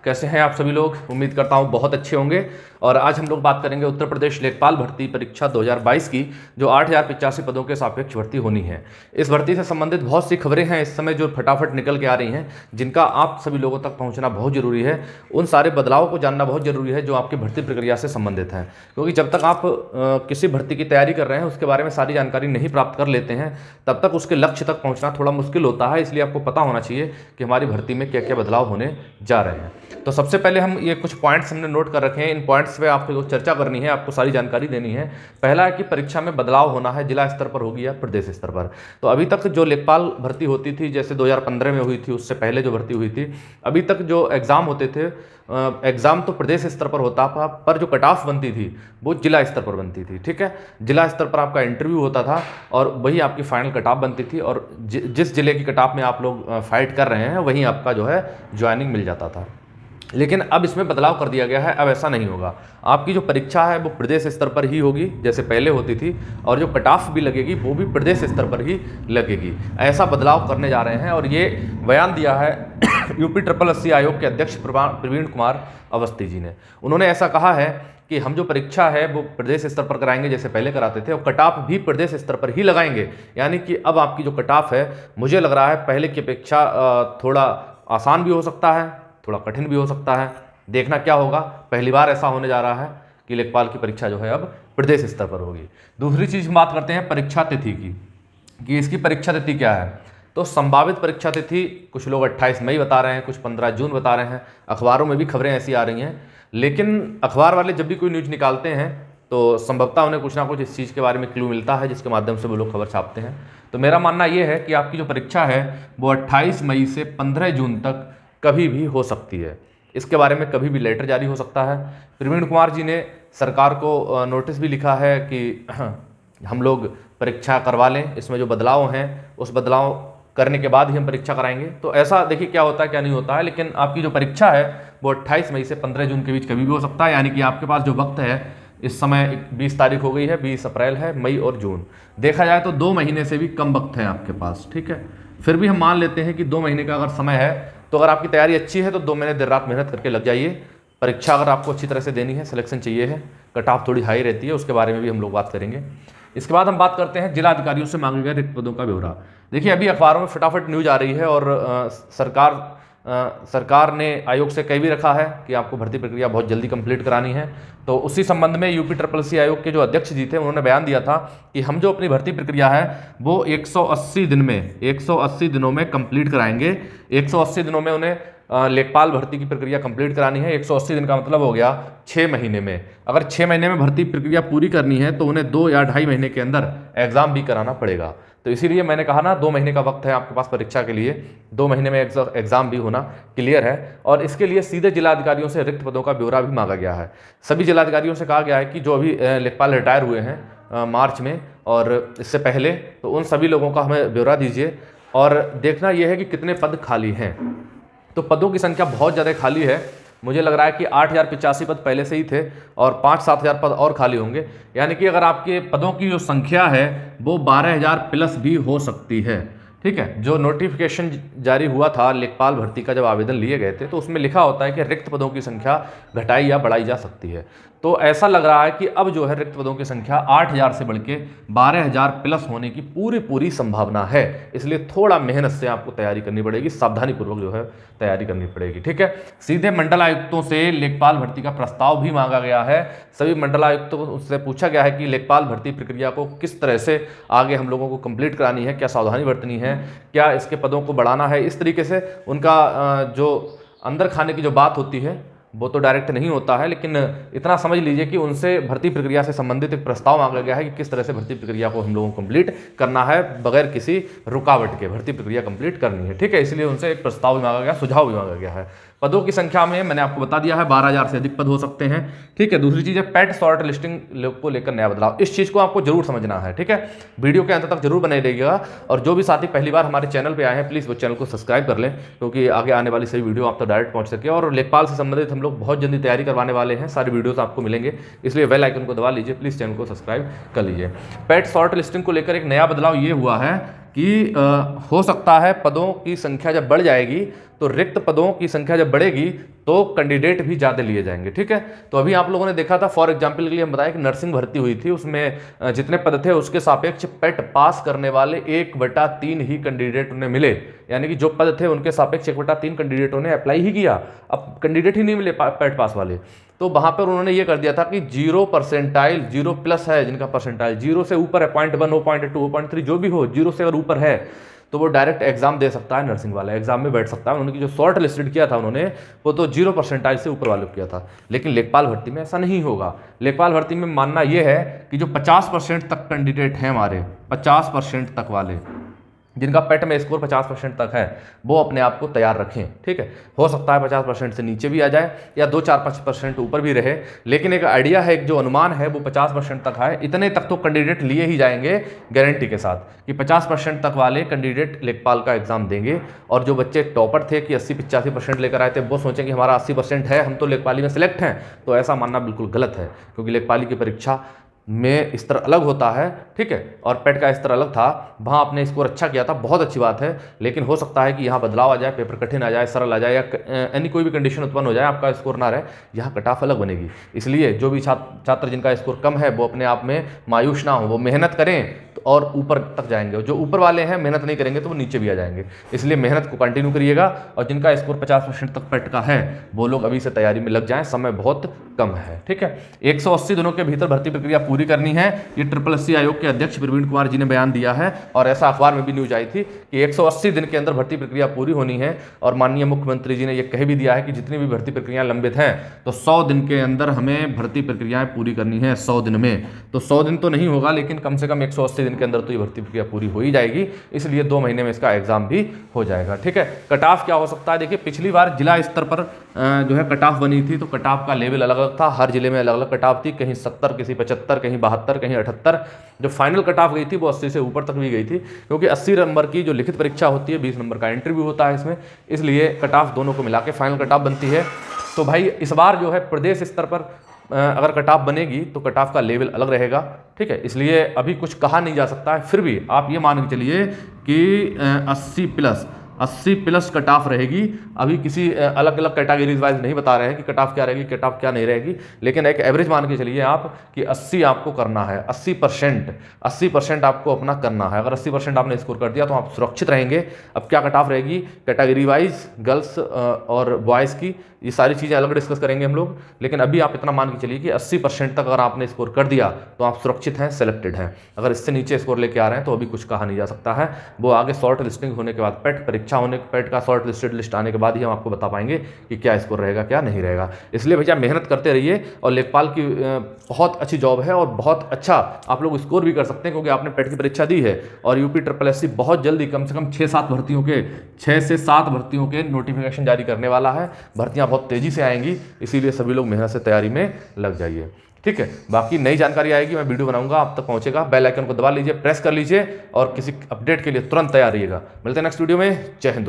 कैसे हैं आप सभी लोग। उम्मीद करता हूं बहुत अच्छे होंगे। और आज हम लोग बात करेंगे उत्तर प्रदेश लेखपाल भर्ती परीक्षा 2022 की, जो 8085 पदों के सापेक्ष भर्ती होनी है। इस भर्ती से संबंधित बहुत सी खबरें हैं इस समय जो फटाफट निकल के आ रही हैं, जिनका आप सभी लोगों तक पहुंचना बहुत जरूरी है। उन सारे बदलाव को जानना बहुत जरूरी है जो आपकी भर्ती प्रक्रिया से संबंधित हैं, क्योंकि जब तक आप किसी भर्ती की तैयारी कर रहे हैं उसके बारे में सारी जानकारी नहीं प्राप्त कर लेते हैं, तब तक उसके लक्ष्य तक पहुंचना थोड़ा मुश्किल होता है। इसलिए आपको पता होना चाहिए कि हमारी भर्ती में क्या क्या बदलाव होने जा रहे हैं। तो सबसे पहले हम ये कुछ पॉइंट्स हमने नोट कर रखे हैं। इन पॉइंट्स पे आपको चर्चा करनी है, आपको सारी जानकारी देनी है। पहला है कि परीक्षा में बदलाव होना है, जिला स्तर पर होगी या प्रदेश स्तर पर। तो अभी तक जो लेखपाल भर्ती होती थी, जैसे 2015 में हुई थी, उससे पहले जो भर्ती हुई थी, अभी तक जो एग्ज़ाम होते थे, एग्ज़ाम तो प्रदेश स्तर पर होता था, पर जो कट ऑफ बनती थी वो जिला स्तर पर बनती थी। ठीक है, जिला स्तर पर आपका इंटरव्यू होता था और वही आपकी फाइनल कट ऑफ बनती थी, और जिस जिले की कट ऑफ में आप लोग फाइट कर रहे हैं वहीं आपका जो है ज्वाइनिंग मिल जाता था। लेकिन अब इसमें बदलाव कर दिया गया है। अब ऐसा नहीं होगा। आपकी जो परीक्षा है वो प्रदेश स्तर पर ही होगी जैसे पहले होती थी, और जो कट ऑफ भी लगेगी वो भी प्रदेश स्तर पर ही लगेगी। ऐसा बदलाव करने जा रहे हैं और ये बयान दिया है यूपी SSS आयोग के अध्यक्ष प्रवीण कुमार अवस्थी जी ने। उन्होंने ऐसा कहा है कि हम जो परीक्षा है वो प्रदेश स्तर पर कराएंगे जैसे पहले कराते थे, और कट ऑफ भी प्रदेश स्तर पर ही लगाएंगे। यानी कि अब आपकी जो कट ऑफ है, मुझे लग रहा है पहले की अपेक्षा थोड़ा आसान भी हो सकता है, थोड़ा कठिन भी हो सकता है। देखना क्या होगा। पहली बार ऐसा होने जा रहा है कि लेखपाल की परीक्षा जो है अब प्रदेश स्तर पर होगी। दूसरी चीज़ हम बात करते हैं परीक्षा तिथि की, कि इसकी परीक्षा तिथि क्या है। तो संभावित परीक्षा तिथि कुछ लोग 28 मई बता रहे हैं, कुछ 15 जून बता रहे हैं। अखबारों में भी खबरें ऐसी आ रही हैं, लेकिन अखबार वाले जब भी कोई न्यूज़ निकालते हैं तो संभवतः उन्हें कुछ ना कुछ इस चीज़ के बारे में क्लू मिलता है, जिसके माध्यम से वो लोग खबर छापते हैं। तो मेरा मानना ये है कि आपकी जो परीक्षा है वो 28 मई से 15 जून तक कभी भी हो सकती है। इसके बारे में कभी भी लेटर जारी हो सकता है। प्रवीण कुमार जी ने सरकार को नोटिस भी लिखा है कि हम लोग परीक्षा करवा लें, इसमें जो बदलाव हैं उस बदलाव करने के बाद ही हम परीक्षा कराएंगे। तो ऐसा देखिए क्या होता है क्या नहीं होता है, लेकिन आपकी जो परीक्षा है वो 28 मई से 15 जून के बीच कभी भी हो सकता है। यानी कि आपके पास जो वक्त है, इस समय 20 तारीख हो गई है, 20 अप्रैल है, मई और जून देखा जाए तो 2 महीने से भी कम वक्त है आपके पास। ठीक है, फिर भी हम मान लेते हैं कि 2 महीने का अगर समय है, तो अगर आपकी तैयारी अच्छी है तो 2 महीने देर रात मेहनत करके लग जाइए। परीक्षा अगर आपको अच्छी तरह से देनी है, सिलेक्शन चाहिए है, कट ऑफ थोड़ी हाई रहती है, उसके बारे में भी हम लोग बात करेंगे। इसके बाद हम बात करते हैं जिला अधिकारियों से मांगे गए रिक्त पदों का ब्यौरा। देखिए अभी अखबारों में फटाफट न्यूज आ रही है, और सरकार ने आयोग से कह भी रखा है कि आपको भर्ती प्रक्रिया बहुत जल्दी कंप्लीट करानी है। तो उसी संबंध में यूपी SSS आयोग के जो अध्यक्ष जी थे, उन्होंने बयान दिया था कि हम जो अपनी भर्ती प्रक्रिया है वो 180 दिनों में कंप्लीट कराएंगे। 180 दिनों में उन्हें लेखपाल भर्ती की प्रक्रिया कंप्लीट करानी है। 180 दिन का मतलब हो गया 6 महीने में। अगर 6 महीने में भर्ती प्रक्रिया पूरी करनी है तो उन्हें 2 या 2.5 महीने के अंदर एग्जाम भी कराना पड़ेगा। तो इसीलिए मैंने कहा ना, 2 महीने का वक्त है आपके पास परीक्षा के लिए, 2 महीने में एग्जाम भी होना क्लियर है। और इसके लिए सीधे जिलाधिकारियों से रिक्त पदों का ब्यौरा भी मांगा गया है। सभी जिलाधिकारियों से कहा गया है कि जो अभी लेखपाल रिटायर हुए हैं मार्च में और इससे पहले, तो उन सभी लोगों का हमें ब्यौरा दीजिए। और देखना यह है कि कितने पद खाली हैं। तो पदों की संख्या बहुत ज़्यादा खाली है। मुझे लग रहा है कि 8085 पद पहले से ही थे और 5-7 हज़ार पद और खाली होंगे। यानी कि अगर आपके पदों की जो संख्या है वो 12,000 प्लस भी हो सकती है। ठीक है, जो नोटिफिकेशन जारी हुआ था लेखपाल भर्ती का, जब आवेदन लिए गए थे, तो उसमें लिखा होता है कि रिक्त पदों की संख्या घटाई या बढ़ाई जा सकती है। तो ऐसा लग रहा है कि अब जो है रिक्त पदों की संख्या 8,000 से बढ़ के 12,000 प्लस होने की पूरी संभावना है। इसलिए थोड़ा मेहनत से आपको तैयारी करनी पड़ेगी, सावधानीपूर्वक जो है तैयारी करनी पड़ेगी। ठीक है, सीधे मंडल आयुक्तों से लेखपाल भर्ती का प्रस्ताव भी मांगा गया है। सभी मंडल आयुक्तों को उससे पूछा गया है कि लेखपाल भर्ती प्रक्रिया को किस तरह से आगे हम लोगों को कंप्लीट करानी है, क्या सावधानी बरतनी है, क्या इसके पदों को बढ़ाना है। इस तरीके से उनका जो अंदर खाने की जो बात होती है वो तो डायरेक्ट नहीं होता है, लेकिन इतना समझ लीजिए कि उनसे भर्ती प्रक्रिया से संबंधित एक प्रस्ताव मांगा गया है कि किस तरह से भर्ती प्रक्रिया को हम लोगों को कंप्लीट करना है, बगैर किसी रुकावट के भर्ती प्रक्रिया कंप्लीट करनी है। ठीक है, इसलिए उनसे एक प्रस्ताव भी मांगा गया, सुझाव भी मांगा गया है। पदों की संख्या में मैंने आपको बता दिया है 12,000 से अधिक पद हो सकते हैं। ठीक है, दूसरी चीज़ है पेट शॉर्ट लिस्टिंग को लेकर नया बदलाव। इस चीज़ को आपको जरूर समझना है। ठीक है, वीडियो के अंत तक जरूर बने रहिएगा। और जो भी साथी पहली बार हमारे चैनल पे आए हैं, प्लीज़ वो चैनल को सब्सक्राइब कर लें, क्योंकि आगे आने वाली सभी वीडियो आप तक डायरेक्ट पहुंच सके। और लेखपाल से संबंधित हम लोग बहुत जल्दी तैयारी करवाने वाले हैं, सारी वीडियोस आपको मिलेंगे, इसलिए बेल आइकन को दबा लीजिए, प्लीज़ चैनल को सब्सक्राइब कर लीजिए। पेट शॉर्ट लिस्टिंग को लेकर एक नया बदलाव ये हुआ है कि हो सकता है पदों की संख्या जब बढ़ जाएगी तो रिक्त पदों की संख्या जब बढ़ेगी तो कैंडिडेट भी ज़्यादा लिए जाएंगे। ठीक है, तो अभी आप लोगों ने देखा था, फॉर एग्जाम्पल के लिए हम बताया कि नर्सिंग भर्ती हुई थी, उसमें जितने पद थे उसके सापेक्ष पेट पास करने वाले 1/3 ही कैंडिडेट उन्हें मिले, यानी कि जो पद थे उनके सापेक्ष 1/3 कैंडिडेटों ने अप्लाई ही किया, अब कैंडिडेट ही नहीं मिले पेट पास वाले। तो वहां पर उन्होंने ये कर दिया था कि 0% 0+ है, जिनका परसेंटाइल 0 से ऊपर है, 0.1 हो, 0.2 हो, 0.3 जो भी हो, 0 से अगर ऊपर है तो वो डायरेक्ट एग्जाम दे सकता है, नर्सिंग वाला एग्जाम में बैठ सकता है। उन्होंने जो शॉर्ट लिस्टेड किया था उन्होंने वो तो 0% से ऊपर वालों किया था, लेकिन लेखपाल भर्ती में ऐसा नहीं होगा। लेखपाल भर्ती में मानना यह है कि जो 50% तक कैंडिडेट हैं हमारे, 50% तक वाले जिनका पेट में स्कोर 50% तक है, वो अपने आप को तैयार रखें। ठीक है, हो सकता है 50% से नीचे भी आ जाए या 2-4-5% ऊपर भी रहे, लेकिन एक आइडिया है, एक जो अनुमान है वो 50% तक है। इतने तक तो कैंडिडेट लिए ही जाएंगे गारंटी के साथ कि 50% तक वाले कैंडिडेट लेखपाल का एग्जाम देंगे। और जो बच्चे टॉपर थे कि 80-85% लेकर आए थे, वो सोचें कि हमारा 80% है, हम तो लेखपाली में सिलेक्ट हैं, तो ऐसा मानना बिल्कुल गलत है, क्योंकि लेखपाली की परीक्षा में स्तर अलग होता है। ठीक है, और पेट का स्तर अलग था, वहाँ आपने स्कोर अच्छा किया था, बहुत अच्छी बात है, लेकिन हो सकता है कि यहाँ बदलाव आ जाए, पेपर कठिन आ जाए, सरल आ जाए, या यानी कोई भी कंडीशन उत्पन्न हो जाए, आपका स्कोर ना रहे, यहाँ कट ऑफ अलग बनेगी। इसलिए जो भी छात्र जिनका स्कोर कम है वो अपने आप में मायूस ना हो, वो मेहनत करें और ऊपर तक जाएंगे। जो ऊपर वाले हैं मेहनत नहीं करेंगे तो वो नीचे भी आ जाएंगे, इसलिए मेहनत को कंटिन्यू करिएगा। और जिनका स्कोर 50% तक पेट का है वो लोग अभी से तैयारी में लग जाएं, समय बहुत कम है। ठीक है, 180 दिनों के भीतर भर्ती प्रक्रिया पूरी करनी है, ये SSC आयोग के अध्यक्ष प्रवीण कुमार जी ने बयान दिया है, और ऐसा अखबार में भी न्यूज आई थी कि 180 दिन के अंदर भर्ती प्रक्रिया पूरी होनी है। और माननीय मुख्यमंत्री जी ने यह कह भी दिया है कि जितनी भी भर्ती प्रक्रियाएं लंबित हैं तो 100 दिन के अंदर हमें भर्ती प्रक्रियाएं पूरी करनी है, 100 दिन में। तो 100 दिन तो नहीं होगा, लेकिन कम से कम 180 दिन के अंदर तो ये भर्ती प्रक्रिया पूरी हो ही जाएगी, इसलिए 2 महीने में इसका एग्जाम भी हो जाएगा। ठीक है, कट ऑफ क्या हो सकता है, देखिए पिछली बार जिला स्तर पर जो है कट ऑफ बनी थी, तो कट ऑफ का लेवल अलग अलग था, हर जिले में अलग अलग कट ऑफ थी, कहीं 70, किसी 75, कहीं 72, कहीं 78। जो फाइनल कट ऑफ गई थी वो 80 से ऊपर तक भी गई थी, क्योंकि 80 नंबर की जो लिखित परीक्षा होती है, 20 नंबर का इंटरव्यू होता है इसमें, इसलिए कट ऑफ दोनों को मिला के फाइनल कट ऑफ बनती है। तो भाई इस बार जो है प्रदेश स्तर पर अगर कट ऑफ बनेगी तो कट ऑफ का लेवल अलग रहेगा। ठीक है, इसलिए अभी कुछ कहा नहीं जा सकता है, फिर भी आप ये मान के चलिए कि 80+ कट ऑफ रहेगी। अभी किसी अलग अलग कैटेगरीज वाइज नहीं बता रहे हैं कि कट ऑफ क्या रहेगी, कट ऑफ क्या नहीं रहेगी, लेकिन एक एवरेज मान के चलिए आप कि 80 आपको करना है, 80% आपको अपना करना है। अगर 80% आपने स्कोर कर दिया तो आप सुरक्षित रहेंगे। अब क्या कट ऑफ रहेगी कैटेगरी वाइज, गर्ल्स और बॉयज़ की, ये सारी चीज़ें अलग डिस्कस करेंगे हम लोग, लेकिन अभी आप इतना मान के चलिए कि 80% तक अगर आपने स्कोर कर दिया तो आप सुरक्षित हैं, सेलेक्टेड हैं। अगर इससे नीचे स्कोर लेके आ रहे हैं तो अभी कुछ कहा नहीं जा सकता है, वो आगे शॉर्ट लिस्टिंग होने के बाद, पेट परीक्षा होने, पेट का शॉर्ट लिस्टेड लिस्ट आने के बाद ही हम आपको बता पाएंगे कि क्या स्कोर रहेगा क्या नहीं रहेगा। इसलिए भैया मेहनत करते रहिए, और लेखपाल की बहुत अच्छी जॉब है और बहुत अच्छा आप लोग स्कोर भी कर सकते हैं, क्योंकि आपने पेट की परीक्षा दी है। और यूपी SSC बहुत जल्दी, कम से कम 6 से 7 भर्तियों के नोटिफिकेशन जारी करने वाला है। भर्तियां बहुत तेजी से आएंगी, इसीलिए सभी लोग मेहनत से तैयारी में लग जाइए। ठीक है, बाकी नई जानकारी आएगी, मैं वीडियो बनाऊंगा, आप तक पहुंचेगा। बेल आइकन को दबा लीजिए, प्रेस कर लीजिए, और किसी अपडेट के लिए तुरंत तैयार रहिएगा। मिलते हैं नेक्स्ट वीडियो में। जय हिंद।